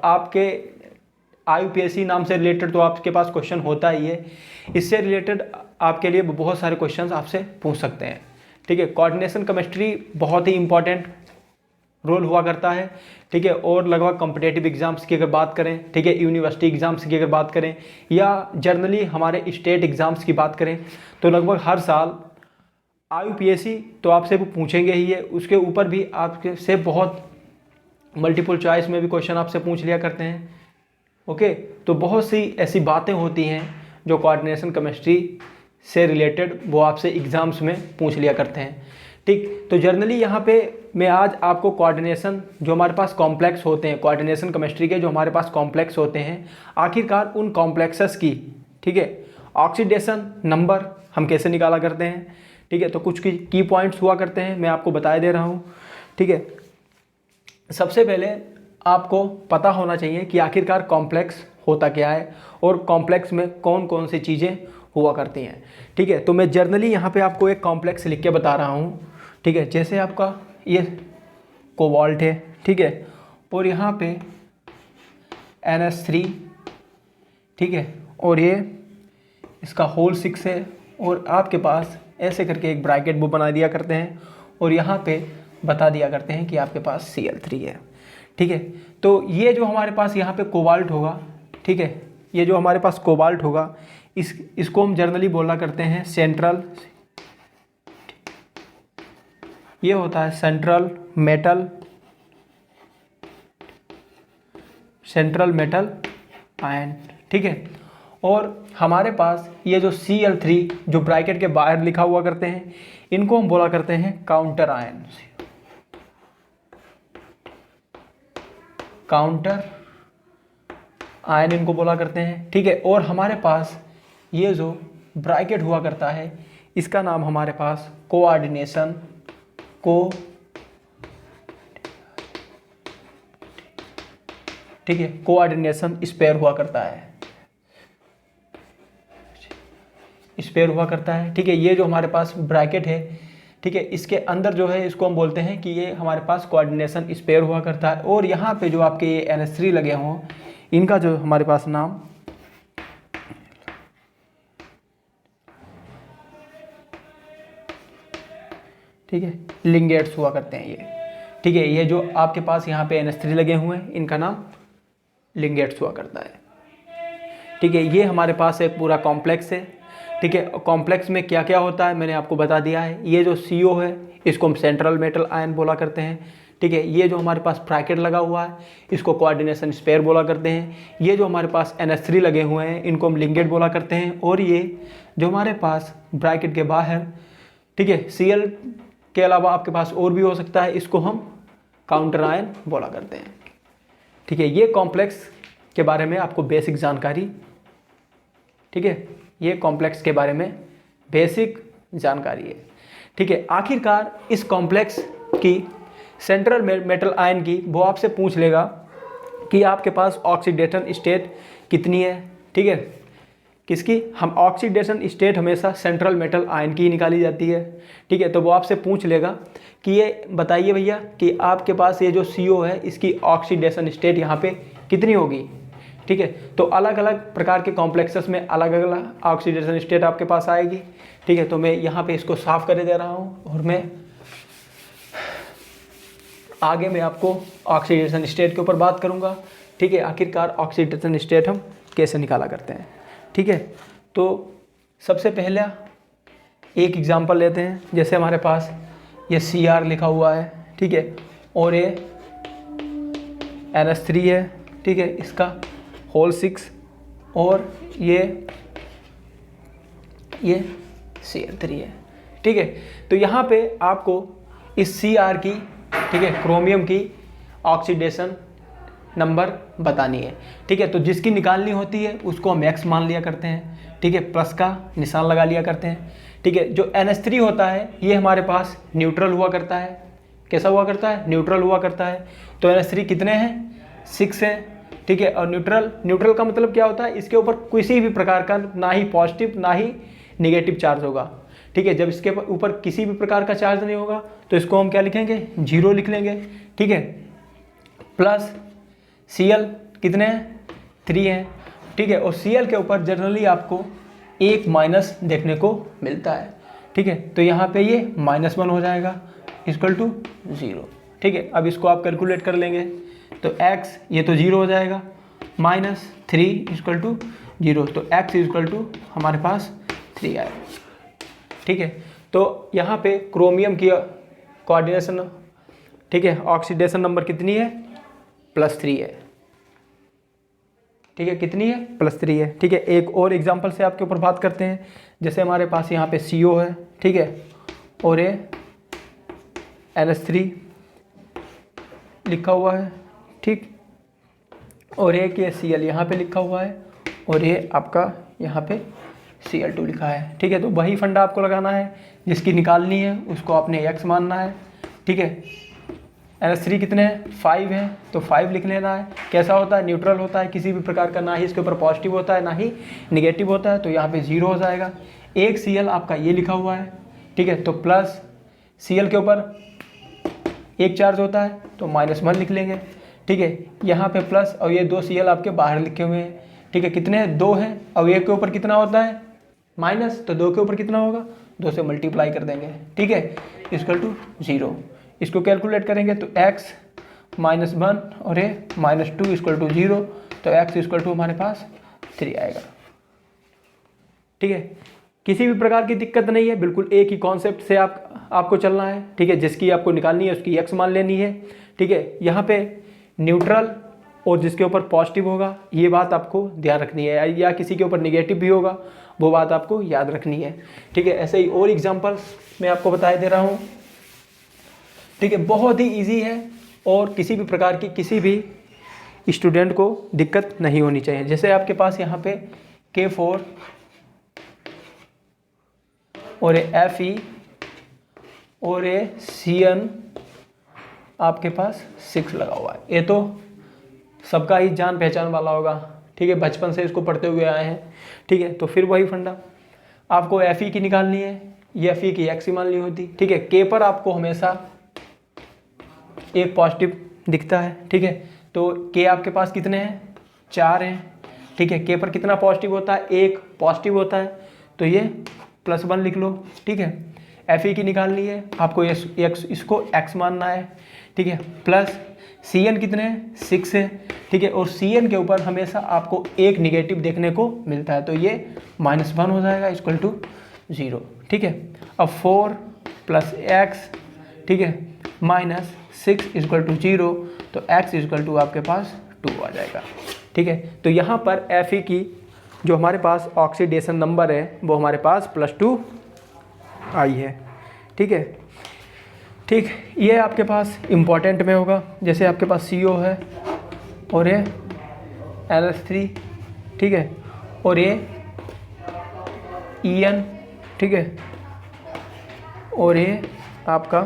आपके IUPAC नाम से रिलेटेड तो आपके पास क्वेश्चन होता ही है, इससे रिलेटेड आपके लिए बहुत सारे क्वेश्चंस आपसे पूछ सकते हैं। ठीक है, कोऑर्डिनेशन केमिस्ट्री बहुत ही इंपॉर्टेंट रोल हुआ करता है। ठीक है, और लगभग कॉम्पिटेटिव एग्जाम्स की अगर बात करें, ठीक है, यूनिवर्सिटी एग्जाम्स की अगर बात करें या जनरली हमारे स्टेट एग्जाम्स की बात करें, तो लगभग हर साल IUPAC तो आपसे वो पूछेंगे ही है, उसके ऊपर भी आपके से बहुत मल्टीपल चॉइस में भी क्वेश्चन आपसे पूछ लिया करते हैं। ओके, तो बहुत सी ऐसी बातें होती हैं जो कोऑर्डिनेशन केमिस्ट्री से रिलेटेड वो आपसे एग्जाम्स में पूछ लिया करते हैं। ठीक, तो जनरली यहाँ पे मैं आज आपको कोऑर्डिनेशन जो हमारे पास कॉम्प्लेक्स होते हैं, कोऑर्डिनेशन केमिस्ट्री के जो हमारे पास कॉम्प्लेक्स होते हैं, आखिरकार उन कॉम्प्लेक्सेस की, ठीक है, ऑक्सीडेशन नंबर हम कैसे निकाला करते हैं। ठीक है, तो कुछ की पॉइंट्स हुआ करते हैं, मैं आपको बता दे रहा हूँ। ठीक है, सबसे पहले आपको पता होना चाहिए कि आखिरकार कॉम्प्लेक्स होता क्या है और कॉम्प्लेक्स में कौन कौन सी चीज़ें हुआ करती हैं। ठीक है, तो मैं जर्नली यहाँ पे आपको एक कॉम्प्लेक्स लिख के बता रहा हूँ। ठीक है, जैसे आपका ये कोबाल्ट है, ठीक है, और यहाँ पे NH3, ठीक है, और ये इसका होल 6 है, और आपके पास ऐसे करके एक ब्रैकेट वो बना दिया करते हैं और यहाँ पे बता दिया करते हैं कि आपके पास Cl3 है। ठीक है, तो ये जो हमारे पास यहाँ पे कोबाल्ट होगा, ठीक है, ये जो हमारे पास कोबाल्ट होगा, इसको हम जनरली बोला करते हैं सेंट्रल, ये होता है सेंट्रल मेटल आयन। ठीक है, और हमारे पास ये जो Cl3 जो ब्रैकेट के बाहर लिखा हुआ करते हैं, इनको हम बोला करते हैं काउंटर आयन, इनको बोला करते हैं। ठीक है, और हमारे पास ये जो ब्रैकेट हुआ करता है, इसका नाम हमारे पास कोऑर्डिनेशन ठीक है, कोऑर्डिनेशन स्पेयर हुआ करता है, ठीक है, ये जो हमारे पास ब्रैकेट है, ठीक है, इसके अंदर जो है इसको हम बोलते हैं कि ये हमारे पास कोऑर्डिनेशन स्पेयर हुआ करता है। और यहाँ पे जो आपके ये NH3 लगे हों, इनका जो हमारे पास नाम, ठीक है, लिंगेट्स हुआ करते हैं ये। ठीक है, ये जो आपके पास यहाँ पे NH3 लगे हुए हैं, इनका नाम लिंगेट्स हुआ करता है। ठीक है, ये हमारे पास एक पूरा कॉम्प्लेक्स है। ठीक है, कॉम्प्लेक्स में क्या क्या होता है मैंने आपको बता दिया है। ये जो CO है, इसको हम सेंट्रल मेटल आयन बोला करते हैं। ठीक है, ये जो हमारे पास ब्रैकेट लगा हुआ है, इसको कोऑर्डिनेशन स्पेयर बोला करते हैं। ये जो हमारे पास NH3 लगे हुए हैं, इनको हम लिंगेट बोला करते हैं। और ये जो हमारे पास ब्रैकेट के बाहर, ठीक है, Cl के अलावा आपके पास और भी हो सकता है, इसको हम काउंटर आयन बोला करते हैं। ठीक है, ये कॉम्प्लेक्स के बारे में आपको बेसिक जानकारी, ठीक है, ये कॉम्प्लेक्स के बारे में बेसिक जानकारी है। ठीक है, आखिरकार इस कॉम्प्लेक्स की सेंट्रल मेटल आयन की वो आपसे पूछ लेगा कि आपके पास ऑक्सीडेशन स्टेट कितनी है। ठीक है, किसकी, हम ऑक्सीडेशन स्टेट हमेशा सेंट्रल मेटल आयन की ही निकाली जाती है। ठीक है, तो वो आपसे पूछ लेगा कि ये बताइए भैया कि आपके पास ये जो CO है, इसकी ऑक्सीडेशन स्टेट यहाँ पे कितनी होगी। ठीक है, तो अलग अलग प्रकार के कॉम्प्लेक्सेस में अलग अलग ऑक्सीडेशन स्टेट आपके पास आएगी। ठीक है, तो मैं यहाँ पे इसको साफ कर दे रहा हूँ और मैं आगे मैं आपको ऑक्सीडेशन स्टेट के ऊपर बात करूँगा। ठीक है, आखिरकार ऑक्सीडेशन स्टेट हम कैसे निकाला करते हैं। ठीक है, तो सबसे पहला एक एग्जांपल लेते हैं। जैसे हमारे पास ये Cr लिखा हुआ है, ठीक है, और ये NH3 है, ठीक है, इसका होल 6, और ये Cl3 है। ठीक है, तो यहाँ पे आपको इस Cr की, ठीक है, क्रोमियम की ऑक्सीडेशन नंबर बतानी है। ठीक है, तो जिसकी निकालनी होती है उसको हम X मान लिया करते हैं। ठीक है, प्लस का निशान लगा लिया करते हैं। ठीक है, जो NH3 होता है ये हमारे पास न्यूट्रल हुआ करता है। कैसा हुआ करता है, न्यूट्रल हुआ करता है। तो NH3 कितने हैं, 6 हैं। ठीक है, और न्यूट्रल का मतलब क्या होता है, इसके ऊपर किसी भी प्रकार का ना ही पॉजिटिव ना ही निगेटिव चार्ज होगा। ठीक है, जब इसके ऊपर किसी भी प्रकार का चार्ज नहीं होगा तो इसको हम क्या लिखेंगे, 0 लिख लेंगे। ठीक है, प्लस Cl कितने हैं, 3 हैं, ठीक है। और Cl के ऊपर जनरली आपको एक माइनस देखने को मिलता है, ठीक है। तो यहाँ पे ये -1 हो जाएगा इक्वल टू 0, ठीक है। अब इसको आप कैलकुलेट कर लेंगे तो x ये तो 0 हो जाएगा, -3 इक्वल टू 0, तो x इक्वल टू हमारे पास 3 आएगा, ठीक है। तो यहाँ पे क्रोमियम की कोऑर्डिनेशन, ठीक है, ऑक्सीडेशन नंबर कितनी है, +3 है, ठीक है। कितनी है, +3 है, ठीक है। एक और एग्जांपल से आपके ऊपर बात करते हैं। जैसे हमारे पास यहाँ पे CO है, ठीक है, और ये NH3 लिखा हुआ है, ठीक, और एक ये Cl यहाँ पे लिखा हुआ है, और ये आपका यहाँ पे Cl2 लिखा है, ठीक है। तो वही फंडा आपको लगाना है, जिसकी निकालनी है उसको आपने x मानना है, ठीक है। NH3 कितने हैं, 5 हैं, तो 5 लिख लेना है। कैसा होता है, न्यूट्रल होता है, किसी भी प्रकार का ना ही इसके ऊपर पॉजिटिव होता है ना ही निगेटिव होता है, तो यहाँ पे 0 हो जाएगा। एक Cl आपका ये लिखा हुआ है, ठीक है, तो प्लस Cl के ऊपर एक चार्ज होता है तो -1 लिख लेंगे, ठीक है। यहाँ पे प्लस और ये 2 Cl आपके बाहर लिखे हुए हैं, ठीक है। कितने हैं, 2 हैं, और एक के ऊपर कितना होता है, माइनस, तो 2 के ऊपर कितना होगा, 2 से मल्टीप्लाई कर देंगे, ठीक है, इक्वल टू 0। इसको कैलकुलेट करेंगे तो x -1 और ये -2 इक्वल टू 0, तो x इक्वल टू हमारे पास 3 आएगा, ठीक है। किसी भी प्रकार की दिक्कत नहीं है, बिल्कुल एक ही कॉन्सेप्ट से आपको चलना है, ठीक है। जिसकी आपको निकालनी है उसकी x मान लेनी है, ठीक है। यहाँ पे न्यूट्रल और जिसके ऊपर पॉजिटिव होगा ये बात आपको ध्यान रखनी है, या किसी के ऊपर निगेटिव भी होगा वो बात आपको याद रखनी है, ठीक है। ऐसे ही और एग्जांपल्स मैं आपको बता दे रहा हूँ, ठीक है। बहुत ही इजी है और किसी भी प्रकार की किसी भी स्टूडेंट को दिक्कत नहीं होनी चाहिए। जैसे आपके पास यहाँ पे K4 और ये Fe और ये Cn आपके पास 6 लगा हुआ है, ये तो सबका ही जान पहचान वाला होगा, ठीक है, बचपन से इसको पढ़ते हुए आए हैं, ठीक है। तो फिर वही फंडा, आपको Fe की निकालनी है, ये Fe की x मान ली होती, ठीक है। K पर आपको हमेशा एक पॉजिटिव दिखता है, ठीक है। तो K आपके पास कितने हैं, 4 हैं, ठीक है। K पर कितना पॉजिटिव होता है, एक पॉजिटिव होता है, तो ये +1 लिख लो, ठीक है। Fe की निकालनी है आपको, इसको x मानना है, ठीक है। प्लस Cn कितने हैं, 6 है, ठीक है। और Cn के ऊपर हमेशा आपको एक निगेटिव देखने को मिलता है, तो ये -1 हो जाएगा इक्वल टू 0, ठीक है। अब 4 + x, ठीक है, -6 इक्वल टू 0, तो x इक्वल टू आपके पास 2 आ जाएगा, ठीक है। तो यहाँ पर Fe की जो हमारे पास ऑक्सीडेशन नंबर है वो हमारे पास +2 आई है, ठीक है, ठीक। ये आपके पास इम्पॉर्टेंट में होगा। जैसे आपके पास CO है और ये NH3, ठीक है, और ये En, ठीक है, और ये आपका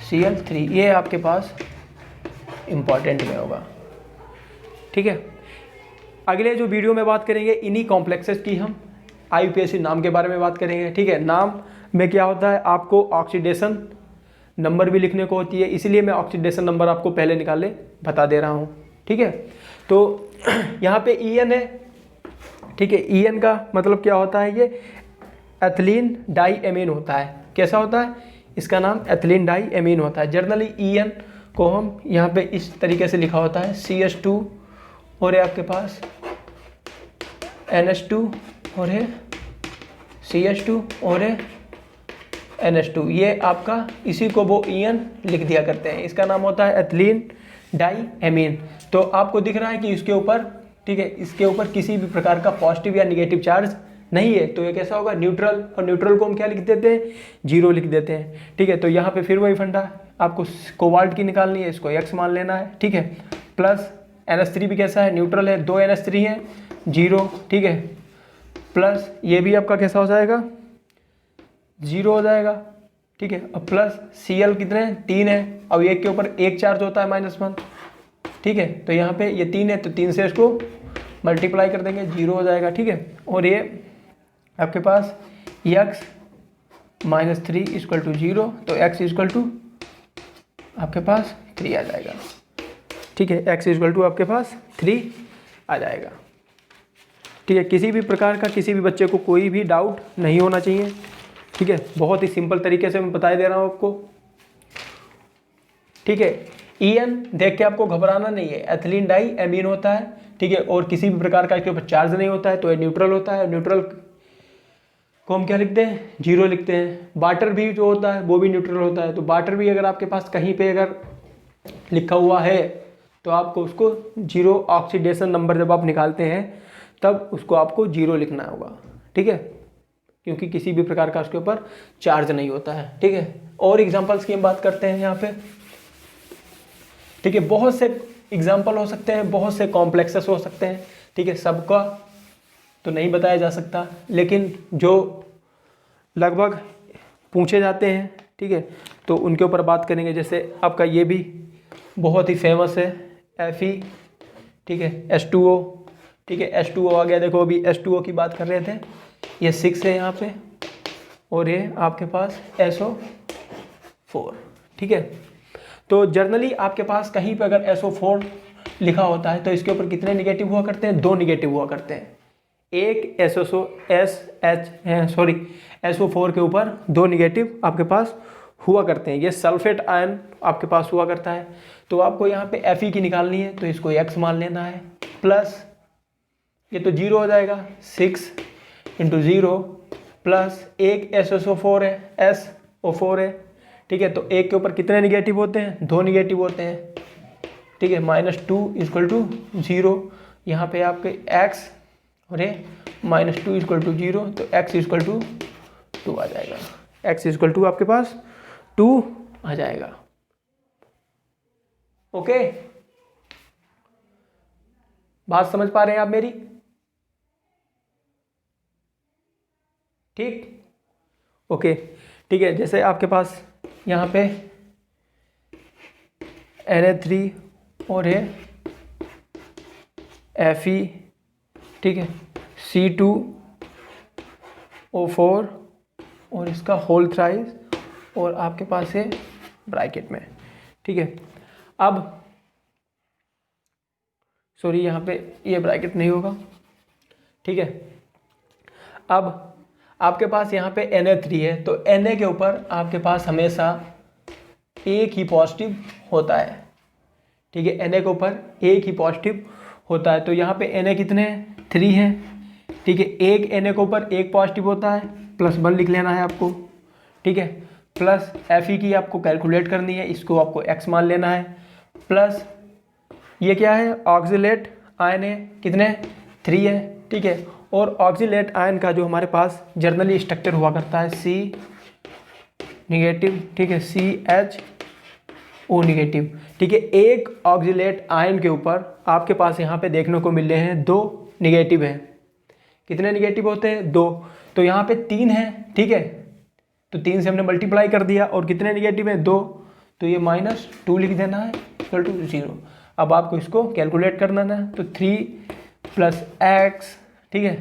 Cl3, ये आपके पास इम्पॉर्टेंट में होगा, ठीक है। अगले जो वीडियो में बात करेंगे इन्हीं कॉम्प्लेक्सेस की हम IUPAC नाम के बारे में बात करेंगे, ठीक है। नाम में क्या होता है, आपको ऑक्सीडेशन नंबर भी लिखने को होती है, इसीलिए मैं ऑक्सीडेशन नंबर आपको पहले निकाले बता दे रहा हूँ, ठीक है। तो यहाँ पे En है, ठीक है। En का मतलब क्या होता है, ये एथिलीन डाईएमीन होता है। कैसा होता है, इसका नाम एथिलीन डाईएमीन होता है। जनरली En को हम यहाँ पे इस तरीके से लिखा होता है, CH2 और ये आपके पास NH2 और ये CH2 और ये NH2, ये आपका इसी को वो En लिख दिया करते हैं। इसका नाम होता है एथिलीन डाईएमीन। तो आपको दिख रहा है कि इसके ऊपर, ठीक है, इसके ऊपर किसी भी प्रकार का पॉजिटिव या निगेटिव चार्ज नहीं है, तो ये कैसा होगा, न्यूट्रल। और न्यूट्रल को हम क्या लिख देते हैं, 0 लिख देते हैं, ठीक है। तो यहाँ पे फिर वही फंडा, आपको कोबाल्ट की निकालनी है, इसको x मान लेना है, ठीक है। प्लस NH3 भी कैसा है, न्यूट्रल है, 2 NH3 है, 0, ठीक है। प्लस ये भी आपका कैसा हो जाएगा, 0 हो जाएगा, ठीक है। अब प्लस Cl कितने हैं, 3 है, अब एक के ऊपर एक चार्ज होता है -1, ठीक है। तो यहाँ पे ये 3 है, तो 3 से इसको मल्टीप्लाई कर देंगे, 0 हो जाएगा, ठीक है। और ये आपके पास x -3 इक्वल टू 0, तो x इक्वल टू आपके पास 3 आ जाएगा, ठीक है, x इक्वल टू आपके पास 3 आ जाएगा। ठीक है, किसी भी प्रकार का किसी भी बच्चे को कोई भी डाउट नहीं होना चाहिए। ठीक है, बहुत ही सिंपल तरीके से मैं बता दे रहा हूँ आपको। ठीक है, EN देख के आपको घबराना नहीं है, एथिलीन डाई एमीन होता है। ठीक है, और किसी भी प्रकार का इसके ऊपर चार्ज नहीं होता है तो ये न्यूट्रल होता है। न्यूट्रल को हम क्या लिखते हैं, 0 लिखते हैं। वाटर भी जो होता है वो भी न्यूट्रल होता है, तो वाटर भी अगर आपके पास कहीं पे अगर लिखा हुआ है तो आपको उसको 0 ऑक्सीडेशन नंबर जब आप निकालते हैं तब उसको आपको 0 लिखना होगा। ठीक है, क्योंकि किसी भी प्रकार का उसके ऊपर चार्ज नहीं होता है। ठीक है, और एग्जांपल्स की हम बात करते हैं यहाँ पे। ठीक है, बहुत से एग्जांपल हो सकते हैं, बहुत से कॉम्प्लेक्सेस हो सकते हैं। ठीक है, सबका तो नहीं बताया जा सकता, लेकिन जो लगभग पूछे जाते हैं, ठीक है, तो उनके ऊपर बात करेंगे। जैसे आपका ये भी बहुत ही फेमस है, Fe। ठीक है, H2O। ठीक है, H2O आ गया। देखो अभी H2O की बात कर रहे थे, ये 6 है यहाँ पे, और ये आपके पास SO4। ठीक है, तो जर्नली आपके पास कहीं पे अगर SO4 लिखा होता है तो इसके ऊपर कितने निगेटिव हुआ करते हैं, 2 निगेटिव हुआ करते हैं। एक SO4 के ऊपर 2 निगेटिव आपके पास हुआ करते हैं। ये सल्फेट आयन आपके पास हुआ करता है। तो आपको यहाँ पे Fe की निकालनी है तो इसको X मान लेना है, प्लस ये तो 0 हो जाएगा, 6 × 0 प्लस एक SO4 है, SO4 है। ठीक है, तो एक के ऊपर कितने निगेटिव होते हैं, 2 निगेटिव होते हैं। ठीक है, -2 = 0। यहाँ पे आपके X और ये -2 = 0, तो X = 2 आ जाएगा। X = आपके पास 2 आ जाएगा। ओके, बात समझ पा रहे हैं आप मेरी? ठीक, ओके। ठीक है, जैसे आपके पास यहाँ पे Na3 और ये Fe। ठीक है, C2O4 और इसका होल थ्राइस, और आपके पास है ब्रैकेट में। ठीक है, अब सॉरी यहाँ पे ये ब्रैकेट नहीं होगा। ठीक है, अब आपके पास यहाँ पे Na3 है, तो Na के ऊपर आपके पास हमेशा एक ही पॉजिटिव होता है। ठीक है, Na के ऊपर एक ही पॉजिटिव होता है, तो यहाँ पे Na कितने हैं, 3 हैं। ठीक है, एक Na के ऊपर एक पॉजिटिव होता है, +1 लिख लेना है आपको। ठीक है, प्लस Fe की आपको कैलकुलेट करनी है, इसको आपको X मान लेना है, प्लस ये क्या है, ऑक्सिलेट आयन है, कितने, 3 है। ठीक है, और ऑक्सिलेट आयन का जो हमारे पास जर्नली स्ट्रक्चर हुआ करता है C नेगेटिव। ठीक है, CHO नेगेटिव। ठीक है, एक ऑक्सिलेट आयन के ऊपर आपके पास यहाँ पे देखने को मिल रहे हैं 2 निगेटिव हैं। कितने निगेटिव होते हैं, 2। तो यहाँ पे 3 है। ठीक है, तो 3 से हमने मल्टीप्लाई कर दिया, और कितने निगेटिव है, 2, तो ये -2 लिख देना है = 0। अब आपको इसको कैलकुलेट करना है, तो 3 + X। ठीक है,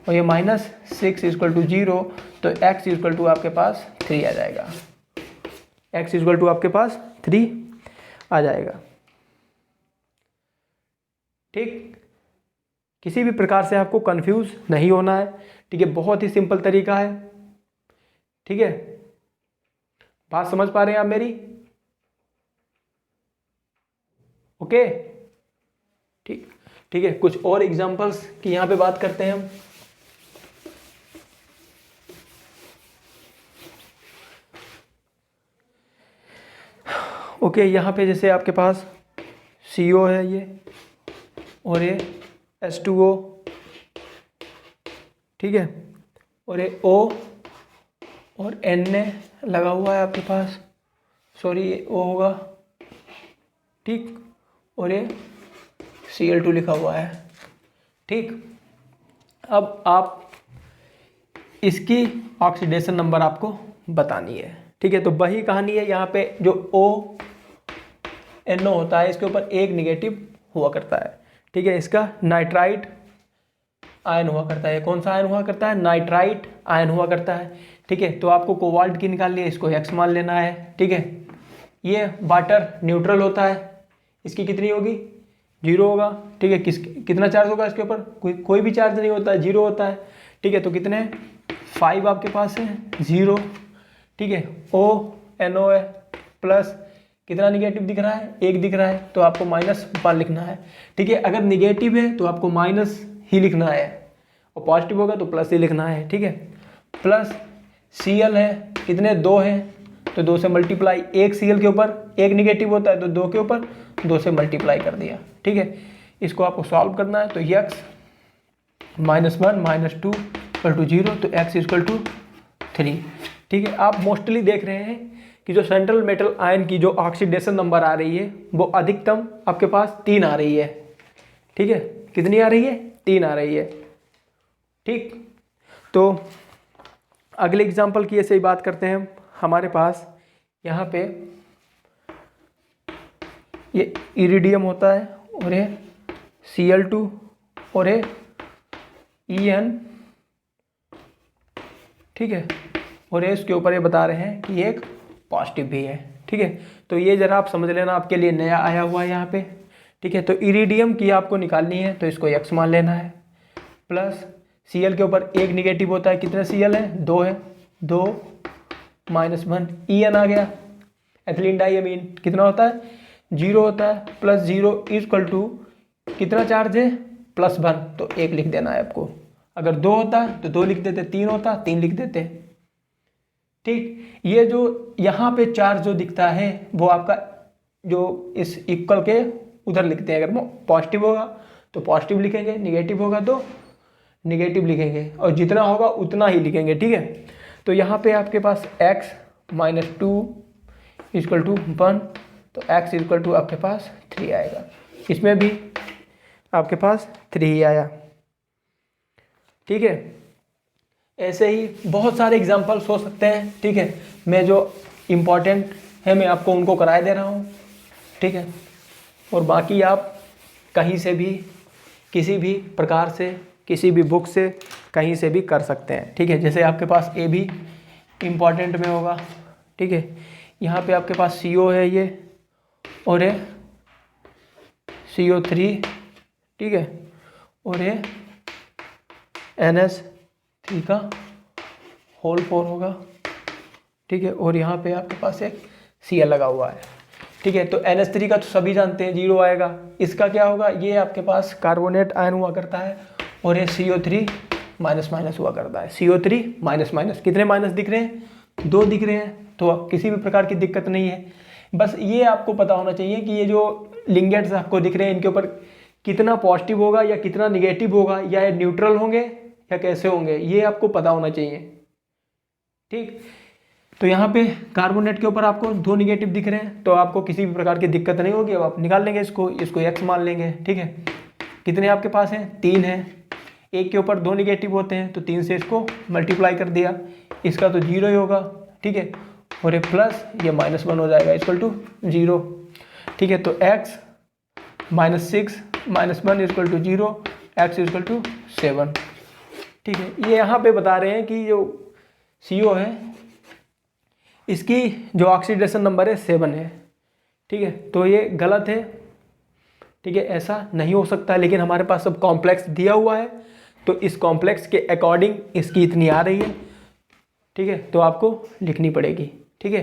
और ये -6 = 0, तो X = आपके पास 3 आ जाएगा। X = आपके पास 3 आ जाएगा। ठीक, किसी भी प्रकार से आपको कंफ्यूज नहीं होना है। ठीक है, बहुत ही सिंपल तरीका है। ठीक है, बात समझ पा रहे हैं आप मेरी? ओके, ठीक। ठीक है, कुछ और एग्जांपल्स की यहाँ पे बात करते हैं हम। ओके, यहाँ पे जैसे आपके पास CO है ये, और ये H2O। ठीक है, और ये O और Na लगा हुआ है आपके पास, सॉरी ये O होगा। ठीक, और ये Cl2 लिखा हुआ है। ठीक, अब आप इसकी ऑक्सीडेशन नंबर आपको बतानी है। ठीक है, तो वही कहानी है, यहाँ पे जो ONO होता है इसके ऊपर एक निगेटिव हुआ करता है। ठीक है, इसका नाइट्राइट आयन हुआ करता है। कौन सा आयन हुआ करता है, नाइट्राइट आयन हुआ करता है। ठीक है, तो आपको कोबाल्ट की निकालनी है, इसको X मान लेना है। ठीक है, ये वाटर न्यूट्रल होता है, इसकी कितनी होगी, 0 होगा। ठीक है, कितना चार्ज होगा इसके ऊपर, कोई भी चार्ज नहीं होता है, 0 होता है। ठीक है, तो कितने 5 आपके पास है, 0। ठीक है, NO है, प्लस कितना निगेटिव दिख रहा है, 1 दिख रहा है, तो आपको -1 लिखना है। ठीक है, अगर निगेटिव है तो आपको माइनस ही लिखना है, और पॉजिटिव होगा तो प्लस ही लिखना है। ठीक है, प्लस Cl है, कितने 2 हैं, तो 2 से मल्टीप्लाई, 1 Cl के ऊपर 1 निगेटिव होता है तो 2 के ऊपर 2 से मल्टीप्लाई कर दिया। ठीक है, इसको आपको सॉल्व करना है, तो x -1 -2 = 0, तो x = 3। ठीक है, आप मोस्टली देख रहे हैं कि जो सेंट्रल मेटल आयन की जो ऑक्सीडेशन नंबर आ रही है वो अधिकतम आपके पास 3 आ रही है। ठीक है, कितनी आ रही है, 3 आ रही है। ठीक, तो अगले एग्जाम्पल की ऐसे ही बात करते हैं। हमारे पास यहाँ पे ये इरिडियम होता है, और ये Cl2 और ये En। ठीक है, और ये इसके ऊपर ये बता रहे हैं कि एक पॉजिटिव भी है। ठीक है, तो ये जरा आप समझ लेना, आपके लिए नया आया हुआ है यहाँ पे। ठीक है, तो इरिडियम की आपको निकालनी है, तो इसको x मान लेना है, प्लस Cl के ऊपर 1 निगेटिव होता है, कितने Cl है, 2 है, 2 -1 En आ गया, एथिलीन डाइअमीन कितना होता है, 0 होता है, प्लस 0 = कितना चार्ज है, +1, तो 1 लिख देना है आपको। अगर 2 होता है तो 2 लिख देते, 3 होता 3 लिख देते। ठीक, ये जो यहाँ पे चार्ज जो दिखता है वो आपका जो इस इक्वल के उधर लिखते हैं। अगर वो पॉजिटिव होगा तो पॉजिटिव लिखेंगे, निगेटिव होगा तो निगेटिव लिखेंगे, और जितना होगा उतना ही लिखेंगे। ठीक है, तो यहाँ पे आपके पास x -2 = 1, तो x = आपके पास 3 आएगा। इसमें भी आपके पास 3 ही आया। ठीक है, ऐसे ही बहुत सारे एग्जाम्पल्स हो सकते हैं। ठीक है, मैं जो इम्पोर्टेंट है मैं आपको उनको कराए दे रहा हूँ। ठीक है, और बाकी आप कहीं से भी, किसी भी प्रकार से, किसी भी बुक से, कहीं से भी कर सकते हैं। ठीक है, जैसे आपके पास ए भी इम्पॉर्टेंट में होगा। ठीक है, यहाँ पे आपके पास CO है ये, और ये CO3। ठीक है, और ये NH3 का होल 4 होगा। ठीक है, और यहाँ पे आपके पास एक Cl लगा हुआ है। ठीक है, तो NH3 का तो सभी जानते हैं 0 आएगा। इसका क्या होगा, ये आपके पास कार्बोनेट आयन हुआ करता है, और ये CO3 माइनस हुआ करता है। CO3 माइनस, कितने माइनस दिख रहे हैं, 2 दिख रहे हैं, तो किसी भी प्रकार की दिक्कत नहीं है। बस ये आपको पता होना चाहिए कि ये जो लिंगेट्स आपको दिख रहे हैं इनके ऊपर कितना पॉजिटिव होगा या कितना निगेटिव होगा, या ये न्यूट्रल होंगे या कैसे होंगे, ये आपको पता होना चाहिए। ठीक, तो यहाँ पे कार्बोनेट के ऊपर आपको 2 निगेटिव दिख रहे हैं, तो आपको किसी भी प्रकार की दिक्कत नहीं होगी। अब आप निकाल लेंगे इसको x मान लेंगे। ठीक है, कितने आपके पास हैं, 3 हैं, एक के ऊपर 2 निगेटिव होते हैं, तो 3 से इसको मल्टीप्लाई कर दिया, इसका तो 0 ही होगा। ठीक है, और ये प्लस ये -1 हो जाएगा, = 0। ठीक है, तो x -6 -1 = 0, x = 7। ठीक है, ये यहाँ पे बता रहे हैं कि जो CO है इसकी जो ऑक्सीडेशन नंबर है 7 है। ठीक है, तो ये गलत है। ठीक है, ऐसा नहीं हो सकता, लेकिन हमारे पास सब कॉम्प्लेक्स दिया हुआ है, तो इस कॉम्प्लेक्स के अकॉर्डिंग इसकी इतनी आ रही है। ठीक है, तो आपको लिखनी पड़ेगी। ठीक है,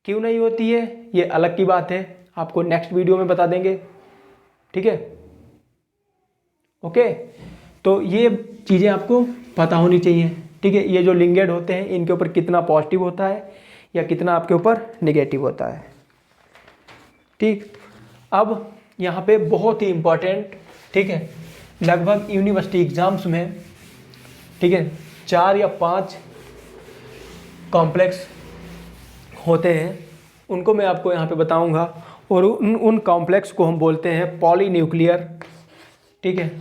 क्यों नहीं होती है ये अलग की बात है, आपको नेक्स्ट वीडियो में बता देंगे। ठीक है, ओके, तो ये चीज़ें आपको पता होनी चाहिए। ठीक है, ये जो लिंगेड होते हैं इनके ऊपर कितना पॉजिटिव होता है या कितना आपके ऊपर नेगेटिव होता है। ठीक, अब यहाँ पे बहुत ही इम्पोर्टेंट, ठीक है, लगभग यूनिवर्सिटी एग्जाम्स में, ठीक है, 4 या 5 कॉम्प्लेक्स होते हैं, उनको मैं आपको यहाँ पे बताऊंगा, और उन कॉम्प्लेक्स को हम बोलते हैं पॉलीन्यूक्लियर। ठीक है,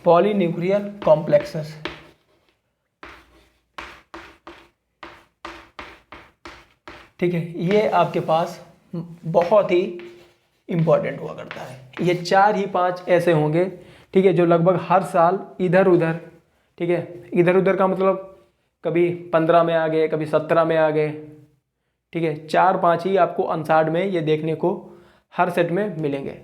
पॉलीन्यूक्लियर कॉम्प्लेक्सेस। ठीक है, ये आपके पास बहुत ही इम्पोर्टेंट हुआ करता है। ये 4 ही 5 ऐसे होंगे, ठीक है, जो लगभग हर साल इधर उधर, ठीक है, इधर उधर का मतलब कभी 15 में आ गए, कभी 17 में आ गए। ठीक है, 4-5 ही आपको अनसार्ड में ये देखने को हर सेट में मिलेंगे।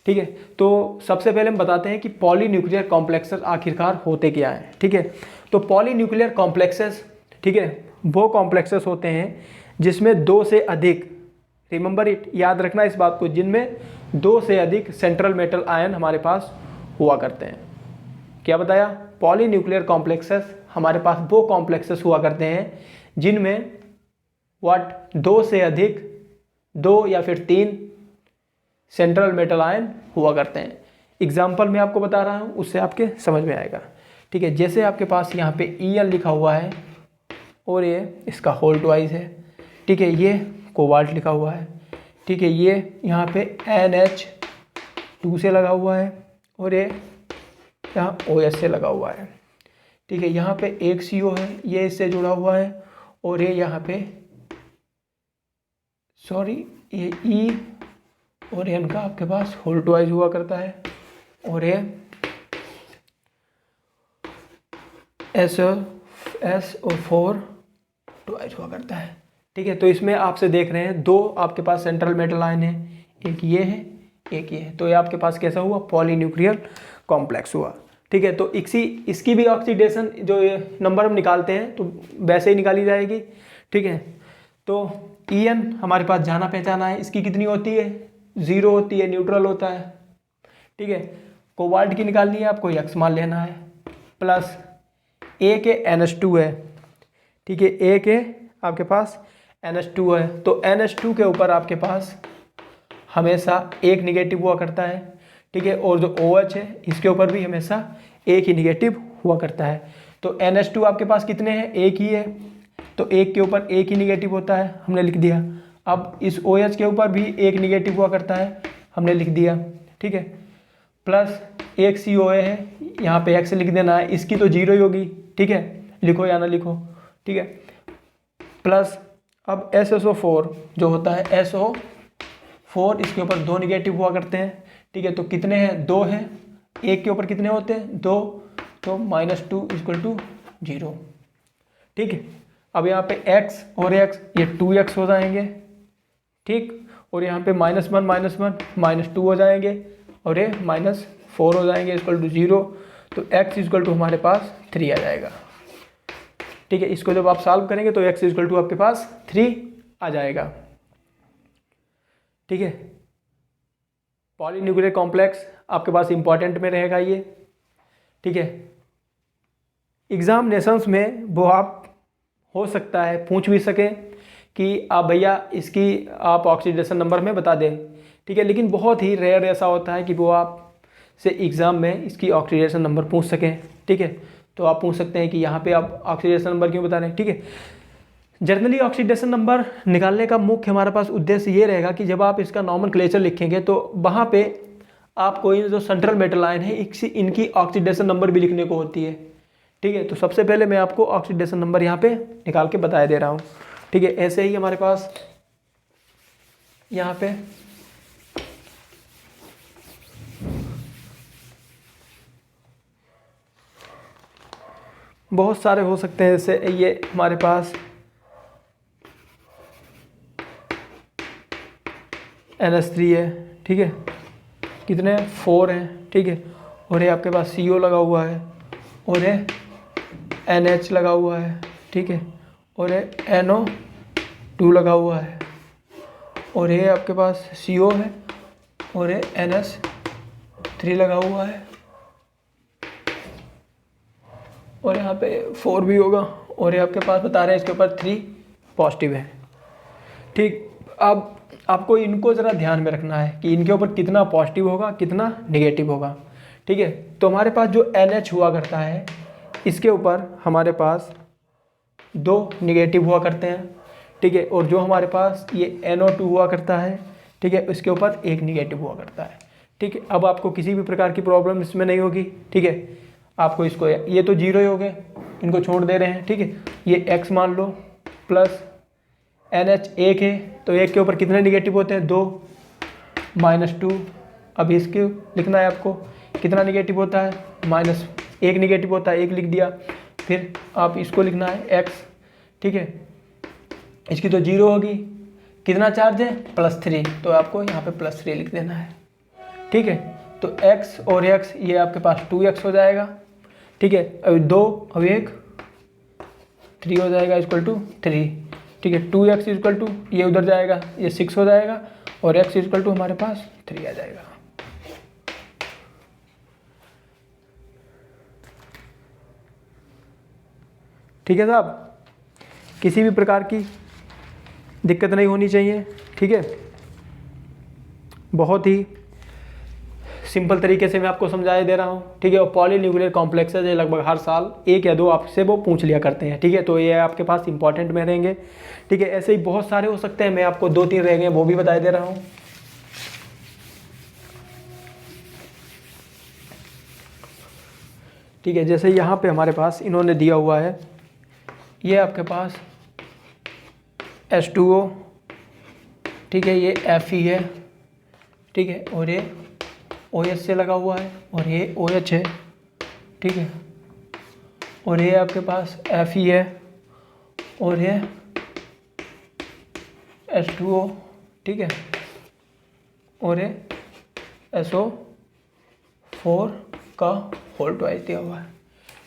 ठीक है, तो सबसे पहले हम बताते हैं कि पॉलीन्यूक्लियर कॉम्प्लेक्सेस आखिरकार होते क्या हैं। ठीक है, तो पॉलीन्यूक्लियर कॉम्प्लेक्सेस, ठीक है, वो कॉम्प्लेक्सेस होते हैं जिसमें 2 से अधिक, रिमेंबर इट, याद रखना इस बात को, जिनमें 2 से अधिक सेंट्रल मेटल आयन हमारे पास हुआ करते हैं। क्या बताया? पॉलीन्यूक्लियर कॉम्प्लेक्सेस हमारे पास वो कॉम्प्लेक्सेस हुआ करते हैं जिनमें व्हाट 2 से अधिक, 2 या फिर 3 सेंट्रल मेटल आयन हुआ करते हैं। एग्जाम्पल मैं आपको बता रहा हूँ, उससे आपके समझ में आएगा। ठीक है, जैसे आपके पास यहाँ पे EN लिखा हुआ है और ये इसका होल्ड वाइज है। ठीक है, ये कोबाल्ट लिखा हुआ है। ठीक है, ये यहाँ पे NH2 से लगा हुआ है और ये यहाँ OH से लगा हुआ है। ठीक है, यहाँ पे एक CO है, ये इससे जुड़ा हुआ है और ये यहाँ पे ये E और N का आपके पास होल्ड वाइज हुआ करता है और ये SO4 ट्वाइस हुआ करता है। ठीक है, तो इसमें आपसे देख रहे हैं 2 आपके पास सेंट्रल मेटल आयन है, एक ये है, एक ये है, तो ये आपके पास कैसा हुआ? पॉलीन्यूक्लियर कॉम्प्लेक्स हुआ। ठीक है, तो इसकी भी ऑक्सीडेशन जो ये नंबर हम निकालते हैं तो वैसे ही निकाली जाएगी। ठीक है, तो EN हमारे पास जाना पहचाना है, इसकी कितनी होती है? 0 होती है, न्यूट्रल होता है। ठीक है, कोबाल्ट की निकालनी है आपको, X मान लेना है, प्लस A के NH2 है। ठीक है, A के आपके पास NH2 है, तो NH2 के ऊपर आपके पास हमेशा एक निगेटिव हुआ करता है। ठीक है, और जो OH है इसके ऊपर भी हमेशा एक ही निगेटिव हुआ करता है। तो NH2 आपके पास कितने हैं? एक ही है, तो एक के ऊपर एक ही निगेटिव होता है, हमने लिख दिया। अब इस OH के ऊपर भी एक निगेटिव हुआ करता है, हमने लिख दिया। ठीक है, प्लस एक COA है, यहाँ पे X लिख देना है, इसकी तो 0 ही होगी। ठीक है, लिखो या ना लिखो। ठीक है, प्लस अब SSO4 जो होता है, SO4 इसके ऊपर 2 निगेटिव हुआ करते हैं। ठीक है, तो कितने हैं? 2 हैं, एक के ऊपर कितने होते हैं? 2, तो -2 = 0। ठीक है, अब यहाँ पे X और X ये 2X हो जाएंगे। ठीक, और यहाँ पे -1 -2 हो जाएंगे और ये -4 हो जाएंगे, =0। तो X = हमारे पास 3 आ जाएगा। ठीक है, इसको जब आप सॉल्व करेंगे तो X = आपके पास 3 आ जाएगा। ठीक है, पॉलीन्यूक्लियर कॉम्प्लेक्स आपके पास इंपॉर्टेंट में रहेगा ये। ठीक है, एग्जामिनेशंस में वो आप हो सकता है पूछ भी सकें कि आप भैया इसकी आप ऑक्सीडेशन नंबर में बता दें। ठीक है, लेकिन बहुत ही रेयर ऐसा होता है कि वो आप से एग्ज़ाम में इसकी ऑक्सीडेशन नंबर पूछ सकें। ठीक है, तो आप पूछ सकते हैं कि यहाँ पे आप ऑक्सीडेशन नंबर क्यों बता रहे हैं। ठीक है, जनरली ऑक्सीडेशन नंबर निकालने का मुख्य हमारे पास उद्देश्य ये रहेगा कि जब आप इसका नॉमेनक्लेचर लिखेंगे तो वहाँ पे आपको इन जो सेंट्रल मेटल आयन है इनकी ऑक्सीडेशन नंबर भी लिखने को होती है। ठीक है, तो सबसे पहले मैं आपको ऑक्सीडेशन नंबर यहाँ पे निकाल के बताया दे रहा हूँ। ठीक है, ऐसे ही हमारे पास यहाँ पे बहुत सारे हो सकते हैं। जैसे ये हमारे पास NH3 है। ठीक है, कितने? 4 हैं। ठीक है, और ये आपके पास CO लगा हुआ है और ये NH लगा हुआ है। ठीक है, और ये NO2 लगा हुआ है और ये आपके पास CO है और ये NH3 लगा हुआ है और यहाँ पे 4 भी होगा और ये आपके पास बता रहे हैं इसके ऊपर 3 पॉजिटिव है। ठीक, अब आपको इनको ज़रा ध्यान में रखना है कि इनके ऊपर कितना पॉजिटिव होगा, कितना नेगेटिव होगा। ठीक है, तो हमारे पास जो NH हुआ करता है इसके ऊपर हमारे पास 2 निगेटिव हुआ करते हैं। ठीक है, और जो हमारे पास ये NO2 हुआ करता है, ठीक है, इसके ऊपर 1 निगेटिव हुआ करता है। ठीक है, अब आपको किसी भी प्रकार की प्रॉब्लम इसमें नहीं होगी। ठीक है, आपको इसको ये तो 0 ही हो गए, इनको छोड़ दे रहे हैं। ठीक है, ये X मान लो, प्लस NH 1 है, तो 1 के ऊपर कितने निगेटिव होते हैं? 2, -2। अब इसके लिखना है आपको, कितना निगेटिव होता है? -1 निगेटिव होता है, 1 लिख दिया। फिर आप इसको लिखना है x, ठीक है। इसकी तो 0 होगी, कितना चार्ज है +3, तो आपको यहाँ पे +3 लिख देना है, ठीक है। तो x और x ये आपके पास 2x हो जाएगा, ठीक है। अभी 2 अब 1 3 हो जाएगा =3, ठीक है। 2x ये उधर जाएगा, ये 6 हो जाएगा और x हमारे पास 3 आ जाएगा। ठीक है साहब, किसी भी प्रकार की दिक्कत नहीं होनी चाहिए, ठीक है। बहुत ही सिंपल तरीके से मैं आपको समझाया दे रहा हूँ, ठीक है। और पॉलीन्यूक्लियर कॉम्प्लेक्सेस ये लगभग हर साल 1 या 2 आपसे वो पूछ लिया करते हैं, ठीक है। तो ये आपके पास इंपॉर्टेंट में रहेंगे, ठीक है। ऐसे ही बहुत सारे हो सकते हैं, मैं आपको 2-3 रह गए वो भी बता दे रहा हूँ। ठीक है, जैसे यहाँ पे हमारे पास इन्होंने दिया हुआ है, ये आपके पास H2O, ठीक है, ये Fe है, ठीक है, और ये OH से लगा हुआ है और ये OH है, ठीक है, और ये आपके पास Fe है और ये H2O, ठीक है, और ये SO4 का होल ट्वाइस दिया हुआ है,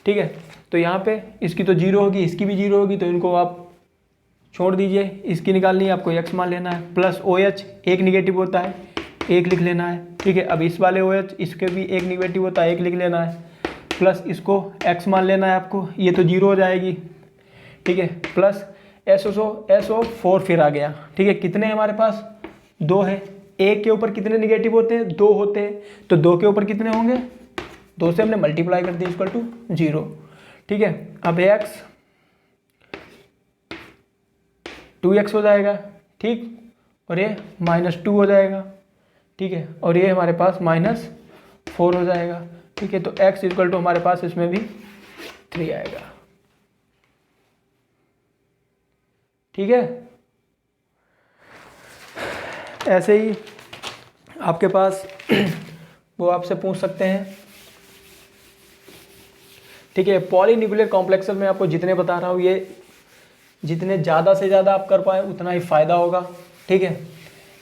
ठीक है। तो यहाँ पे इसकी तो 0 होगी, इसकी भी 0 होगी, तो इनको आप छोड़ दीजिए। इसकी निकालनी है आपको, x मान लेना है, प्लस OH एक निगेटिव होता है, 1 लिख लेना है, ठीक है। अब इस वाले OH इसके भी एक निगेटिव होता है, 1 लिख लेना है, प्लस इसको x मान लेना है आपको, ये तो 0 हो जाएगी, ठीक है। प्लस SO4 फिर आ गया, ठीक है। कितने हमारे पास 2 है, 1 के ऊपर कितने निगेटिव होते हैं, 2 होते हैं, तो 2 के ऊपर कितने होंगे, 2 से हमने मल्टीप्लाई कर दिया =0, ठीक है। अब x 2x हो जाएगा, ठीक, और ये -2 हो जाएगा, ठीक है, और ये हमारे पास -4 हो जाएगा, ठीक है। तो x हमारे पास इसमें भी 3 आएगा, ठीक है। ऐसे ही आपके पास वो आपसे पूछ सकते हैं, ठीक है। पॉलीन्यूक्लियर कॉम्प्लेक्सेस में आपको जितने बता रहा हूँ, ये जितने ज़्यादा से ज़्यादा आप कर पाए उतना ही फ़ायदा होगा, ठीक है।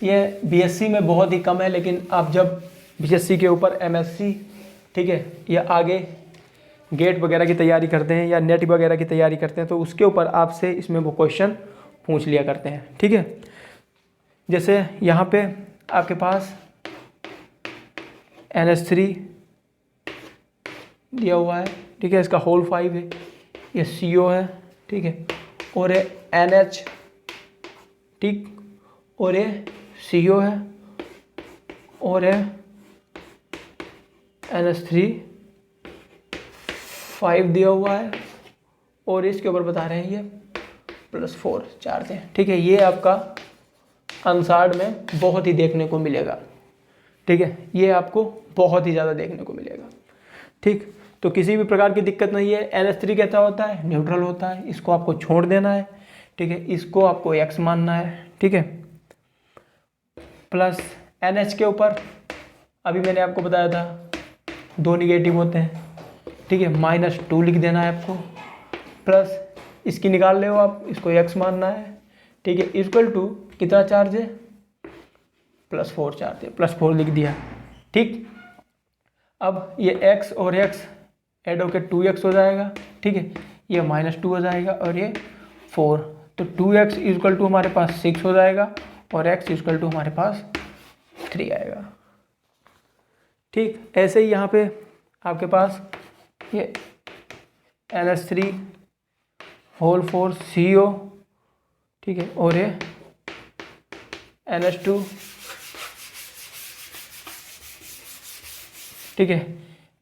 ये बीएससी में बहुत ही कम है, लेकिन आप जब बीएससी के ऊपर एमएससी, ठीक है, या आगे गेट वगैरह की तैयारी करते हैं या नेट वगैरह की तैयारी करते हैं, तो उसके ऊपर आपसे इसमें वो क्वेश्चन पूछ लिया करते हैं, ठीक है। जैसे यहाँ पे आपके पास NH3 दिया हुआ है, ठीक है, इसका होल 5 है, ये CO है, ठीक है, और ये NH, ठीक, और ये CO है, और ये NH3 5 दिया हुआ है, और इसके ऊपर बता रहे हैं ये +4 चार्ज है, ठीक है। ये आपका अनसार्ड में बहुत ही देखने को मिलेगा, ठीक है, ये आपको बहुत ही ज़्यादा देखने को मिलेगा, ठीक। तो किसी भी प्रकार की दिक्कत नहीं है। NH3 कैसा होता है, न्यूट्रल होता है, इसको आपको छोड़ देना है, ठीक है, इसको आपको x मानना है, ठीक है। प्लस NH के ऊपर अभी मैंने आपको बताया था 2 निगेटिव होते हैं, ठीक है, -2 लिख देना है आपको, प्लस इसकी निकाल ले हो आप, इसको x मानना है, ठीक है, इक्वल टू कितना चार्ज है, +4 चार्ज है, +4 लिख दिया, ठीक। अब ये x और x ऐड होकर 2x हो जाएगा, ठीक है, ये -2 हो जाएगा और ये 4, तो 2x हमारे पास 6 हो जाएगा और x हमारे पास 3 आएगा, ठीक। ऐसे ही यहाँ पे आपके पास ये NH3 होल 4 CO, ठीक है, और ये NH2, ठीक है,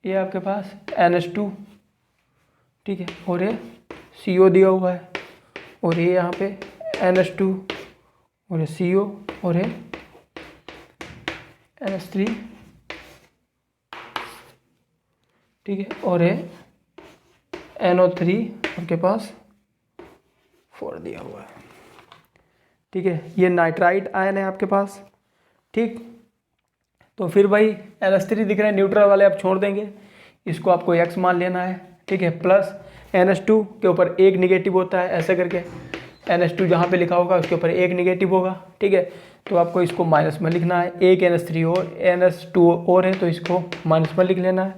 ये आपके पास NH2, ठीक है, और ये CO दिया हुआ है, और ये यहाँ पे NH2 और ये CO और ये NH3, ठीक है, और ये NO3 आपके पास 4 दिया हुआ है, ठीक है। ये नाइट्राइट आयन है आपके पास, ठीक। तो फिर भाई NH3 दिख रहे हैं न्यूट्रल वाले, आप छोड़ देंगे, इसको आपको x मान लेना है, ठीक है, प्लस NH2 के ऊपर एक निगेटिव होता है, ऐसे करके NH2 जहाँ पे लिखा होगा उसके ऊपर एक निगेटिव होगा, ठीक है। तो आपको इसको माइनस में लिखना है, एक NH3 और NH2 और है तो इसको माइनस में लिख लेना है,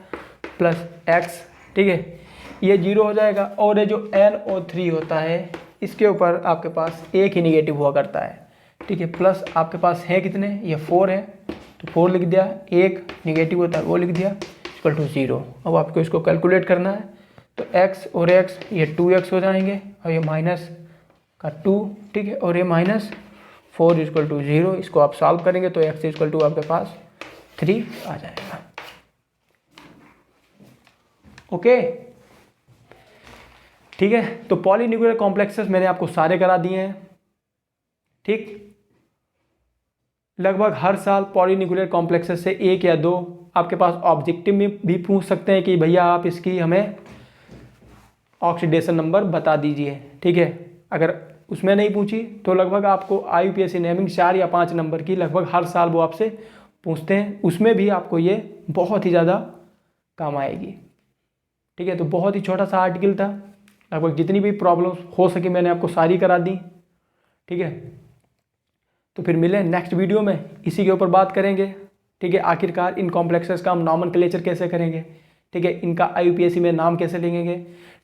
प्लस x, ठीक है। ये 0 हो जाएगा। और ये जो NO3 होता है इसके ऊपर आपके पास एक ही निगेटिव हुआ करता है, ठीक है। प्लस आपके पास है कितने, ये 4 है तो 4 लिख दिया, एक निगेटिव होता है वो लिख दिया, इक्वल टू 0। अब आपको इसको कैलकुलेट करना है तो x और x ये 2x हो जाएंगे और ये माइनस का 2, ठीक है, और ये माइनस 4 इक्वल टू 0। इसको आप सॉल्व करेंगे तो x इक्वल टू आपके पास 3 आ जाएगा। ओके, ठीक है। तो पॉलीन्यूक्लियर कॉम्प्लेक्सेस मैंने आपको सारे करा दिए हैं, ठीक। लगभग हर साल पॉलीन्यूक्लियर कॉम्प्लेक्सेस से एक या दो आपके पास ऑब्जेक्टिव में भी पूछ सकते हैं कि भैया आप इसकी हमें ऑक्सीडेशन नंबर बता दीजिए, ठीक है। अगर उसमें नहीं पूछी तो लगभग आपको IUPAC नेमिंग 4 या 5 नंबर की लगभग हर साल वो आपसे पूछते हैं, उसमें भी आपको ये बहुत ही ज़्यादा काम आएगी, ठीक है। तो बहुत ही छोटा सा आर्टिकल था, लगभग जितनी भी प्रॉब्लम्स हो सकी मैंने आपको सारी करा दी, ठीक है। तो फिर मिलें नेक्स्ट वीडियो में, इसी के ऊपर बात करेंगे, ठीक है। आखिरकार इन कॉम्प्लेक्सेस का हम नॉमेनक्लेचर कैसे करेंगे, ठीक है, इनका IUPAC में नाम कैसे लिखेंगे,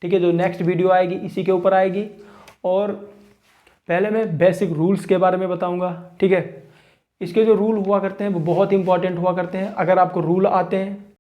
ठीक है। जो नेक्स्ट वीडियो आएगी इसी के ऊपर आएगी। और पहले मैं बेसिक रूल्स के बारे में बताऊंगा, ठीक है। इसके जो रूल हुआ करते हैं वो बहुत इंपॉर्टेंट हुआ करते हैं। अगर आपको रूल आते हैं